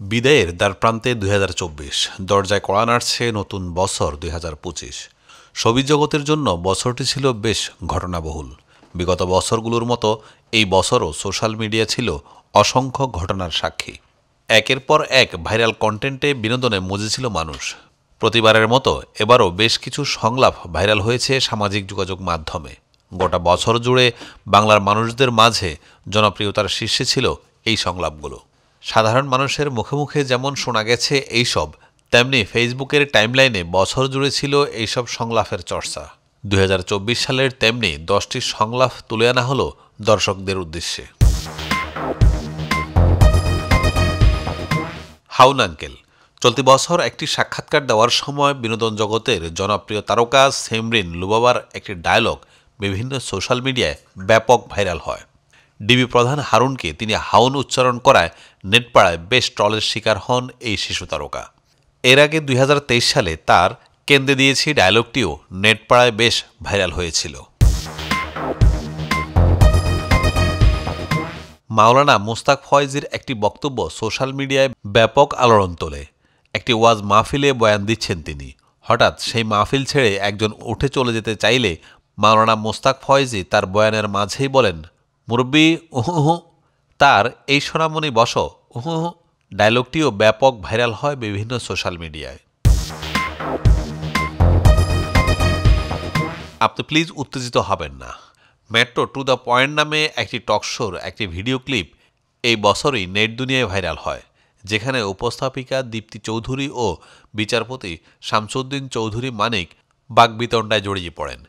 বিদায়ের দ্বারপ্রান্তে ২০২৪ দরজায় কড়া নাড়ছে নতুন বছর ২০২৫। ছবি জগতের জন্য বছরটি ছিল বেশ ঘটনাবহুল। বিগত বছরগুলোর মতো এই বছরও সোশ্যাল মিডিয়া ছিল অসংখ্য ঘটনার সাক্ষী। একের পর এক ভাইরাল কন্টেন্টে বিনোদনে মজেছিল মানুষ। প্রতিবারের মতো এবারও বেশ কিছু সংলাপ ভাইরাল হয়েছে সামাজিক যোগাযোগ মাধ্যমে। গোটা বছর জুড়ে বাংলার মানুষদের মাঝে জনপ্রিয়তার শীর্ষে ছিল এই সংলাপগুলো। সাধারণ মানুষের মুখে মুখে যেমন শোনা গেছে এইসব, তেমনি ফেসবুকের টাইমলাইনে বছর জুড়ে ছিল এইসব সংলাপের চর্চা। ২০২৪ সালের তেমনি 10টি সংলাপ তুলে আনা হলো দর্শকদের উদ্দেশ্যে। হাউন আঙ্কেল। চলতি বছর একটি সাক্ষাৎকার দেওয়ার সময় বিনোদন জগতের জনপ্রিয় তারকা সেমরিন লুবাবার একটি ডায়লগ বিভিন্ন সোশ্যাল মিডিয়ায় ব্যাপক ভাইরাল হয়। ডিবি প্রধান হারুনকে তিনি হাউন উচ্চারণ করায় নেটপাড়ায় বেশ ট্রলের শিকার হন এই শিশু তারকা। এর আগে ২০২৩ সালে তার কেন্দ্রে দিয়েছি ডায়লগটিও নেটপাড়ায় বেশ ভাইরাল হয়েছিল। মাওলানা মুস্তাক ফয়েজীর একটি বক্তব্য সোশ্যাল মিডিয়ায় ব্যাপক আলোড়ন তোলে। একটি ওয়াজ মাহফিলে বয়ান দিচ্ছেন তিনি। হঠাৎ সেই মাহফিল ছেড়ে একজন উঠে চলে যেতে চাইলে মাওলানা মুস্তাক ফয়েজী তার বয়ানের মাঝেই বলেন, মুরব্বি উহু, তার এই সোনামণি বসো উহু। ডায়লগটিও ব্যাপক ভাইরাল হয় বিভিন্ন সোশ্যাল মিডিয়ায়। আপনি প্লিজ উত্তেজিত হবেন না। মেট্রো টু দ্য পয়েন্ট নামে একটি টকশোর একটি ভিডিও ক্লিপ এই বছরই নেট দুনিয়ায় ভাইরাল হয়, যেখানে উপস্থাপিকা দীপ্তি চৌধুরী ও বিচারপতি শামসুদ্দিন চৌধুরী মানিক বাকবিতণ্ডায় জড়িয়ে পড়েন।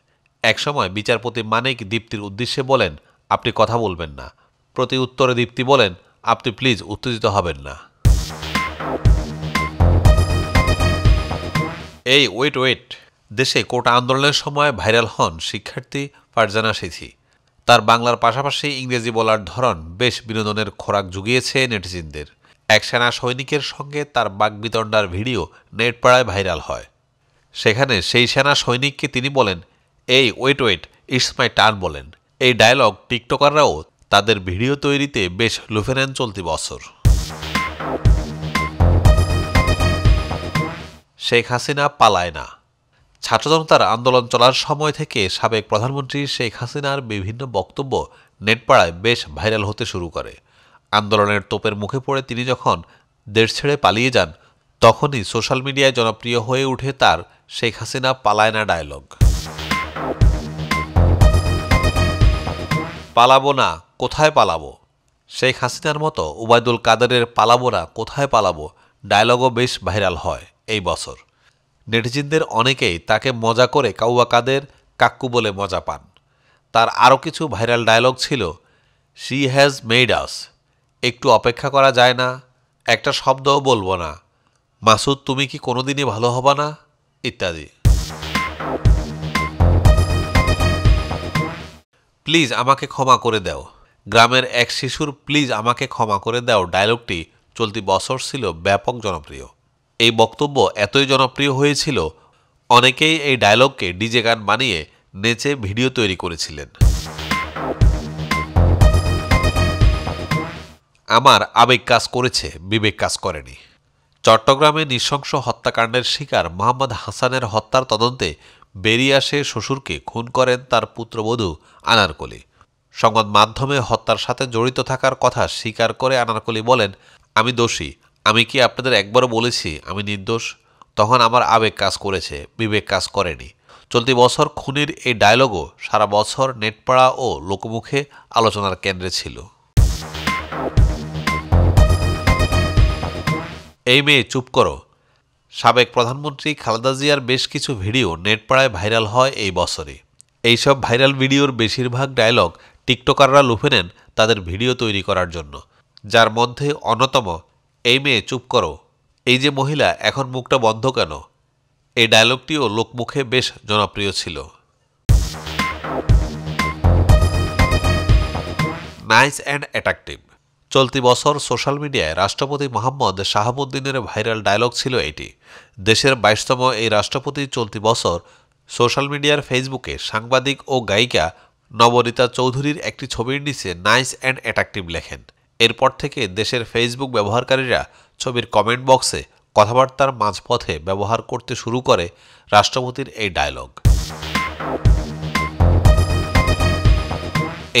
একসময় বিচারপতি মানিক দীপ্তির উদ্দেশ্যে বলেন, আপনি কথা বলবেন না। প্রতি উত্তরে দীপ্তি বলেন, আপনি প্লিজ উত্তেজিত হবেন না। এই ওয়েট। দেশে কোটা আন্দোলনের সময় ভাইরাল হন শিক্ষার্থী ফারজানা সিথি। তার বাংলার পাশাপাশি ইংরেজি বলার ধরন বেশ বিনোদনের খোরাক জুগিয়েছে নেটিজেনদের। এক সেনা সৈনিকের সঙ্গে তার বাকবিতণ্ডার ভিডিও নেটপাড়ায় ভাইরাল হয়। সেখানে সেই সেনা সৈনিককে তিনি বলেন, এই ওয়েট ইটস মাই টার্ন বলেন। এই ডায়লগ টিকটকাররাও তাদের ভিডিও তৈরিতে বেশ লুফে নেন চলতি বছর। শেখ হাসিনা পালায় না। ছাত্র জনতার আন্দোলন চলার সময় থেকে সাবেক প্রধানমন্ত্রী শেখ হাসিনার বিভিন্ন বক্তব্য নেটপাড়ায় বেশ ভাইরাল হতে শুরু করে। আন্দোলনের তোপের মুখে পড়ে তিনি যখন দেশ ছেড়ে পালিয়ে যান, তখনই সোশ্যাল মিডিয়ায় জনপ্রিয় হয়ে ওঠে তার শেখ হাসিনা পালায় না ডায়লগ। পালাবো না, কোথায় পালাবো? শেখ হাসিনার মতো ওবায়দুল কাদেরের পালাবো না, কোথায় পালাবো ডায়লগও বেশ ভাইরাল হয় এই বছর। নেটিজেনদের অনেকেই তাকে মজা করে কাউয়া কাদের কাক্কু বলে মজা পান। তার আরও কিছু ভাইরাল ডায়লগ ছিল, শি হ্যাজ মেড আস, একটু অপেক্ষা করা যায় না, একটা শব্দও বলবো না, মাসুদ তুমি কি কোনোদিনই ভালো হবা না, ইত্যাদি। প্লিজ আমাকে ক্ষমা করে দাও, গ্রামের এক শিশুর প্লিজ আমাকে ক্ষমা করে দাও ডায়লগটি চলতি বছর ছিল ব্যাপক জনপ্রিয়। এই বক্তব্য এতই জনপ্রিয় হয়েছিল, অনেকেই এই ডায়লগকে ডিজে গান বানিয়ে নেচে ভিডিও তৈরি করেছিলেন। আমার আবেগ কাজ করেছে, বিবেক কাজ করেনি। চট্টগ্রামে নৃশংস হত্যাকাণ্ডের শিকার মোহাম্মদ হাসানের হত্যার তদন্তে বেরিয়ে আসে শ্বশুরকে খুন করেন তার পুত্রবধূ আনারকলি। সংবাদ মাধ্যমে হত্যার সাথে জড়িত থাকার কথা স্বীকার করে আনারকলি বলেন, আমি দোষী, আমি কি আপনাদের একবারও বলেছি আমি নির্দোষ? তখন আমার আবেগ কাজ করেছে, বিবেক কাজ করেনি। চলতি বছর খুনির এই ডায়লগও সারা বছর নেটপাড়া ও লোকমুখে আলোচনার কেন্দ্রে ছিল। এই মেয়ে চুপ করো। সাবেক প্রধানমন্ত্রী খালেদা জিয়ার বেশ কিছু ভিডিও নেটপাড়ায় ভাইরাল হয় এই বছরে। এইসব ভাইরাল ভিডিওর বেশিরভাগ ডায়লগ টিকটকাররা লুফে নেন তাদের ভিডিও তৈরি করার জন্য, যার মধ্যে অন্যতম এই মেয়ে চুপ করো, এই যে মহিলা এখন মুখটা বন্ধ কেন, এই ডায়লগটিও লোকমুখে বেশ জনপ্রিয় ছিল। Nice and attractive. চলতি বছর সোশ্যাল মিডিয়ায় রাষ্ট্রপতি মোহাম্মদ শাহাবুদ্দিনের ভাইরাল ডায়লগ ছিল এটি। দেশের 22তম এই রাষ্ট্রপতি চলতি বছর সোশ্যাল মিডিয়ার ফেসবুকে সাংবাদিক ও গায়িকা নবনীতা চৌধুরীর একটি ছবির নিচে নাইস অ্যান্ড অ্যাট্রাকটিভ লেখেন। এরপর থেকে দেশের ফেসবুক ব্যবহারকারীরা ছবির কমেন্ট বক্সে কথাবার্তার মাঝপথে ব্যবহার করতে শুরু করে রাষ্ট্রপতির এই ডায়লগ।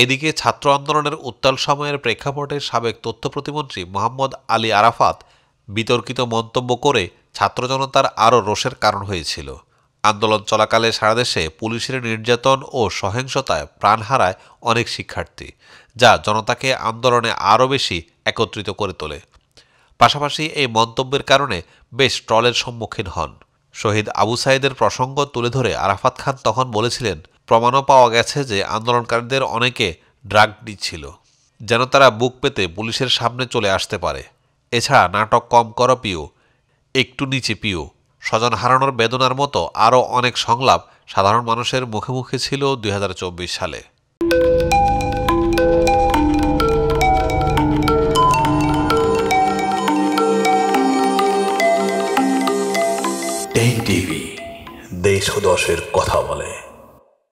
এদিকে ছাত্র আন্দোলনের উত্তাল সময়ের প্রেক্ষাপটে সাবেক তথ্য প্রতিমন্ত্রী মোহাম্মদ আলী আরাফাত বিতর্কিত মন্তব্য করে ছাত্র জনতার আরও রোষের কারণ হয়েছিল। আন্দোলন চলাকালে সারা দেশে পুলিশের নির্যাতন ও সহিংসতায় প্রাণ হারায় অনেক শিক্ষার্থী, যা জনতাকে আন্দোলনে আরও বেশি একত্রিত করে তোলে। পাশাপাশি এই মন্তব্যের কারণে বেশ ট্রলের সম্মুখীন হন। শহীদ আবু সাঈদের প্রসঙ্গ তুলে ধরে আরাফাত খান তখন বলেছিলেন, প্রমাণও পাওয়া গেছে যে আন্দোলনকারীদের অনেকে ড্রাগ দিচ্ছিল, যেন তারা বুক পেতে পুলিশের সামনে চলে আসতে পারে। এছাড়া নাটক কম করো পিও, একটু নিচে পিও, স্বজন হারানোর বেদনার মতো আরও অনেক সংলাপ সাধারণ মানুষের মুখে মুখে ছিল 2024 সালে। টেক টিভি, দেশ ও দশের কথা বলে।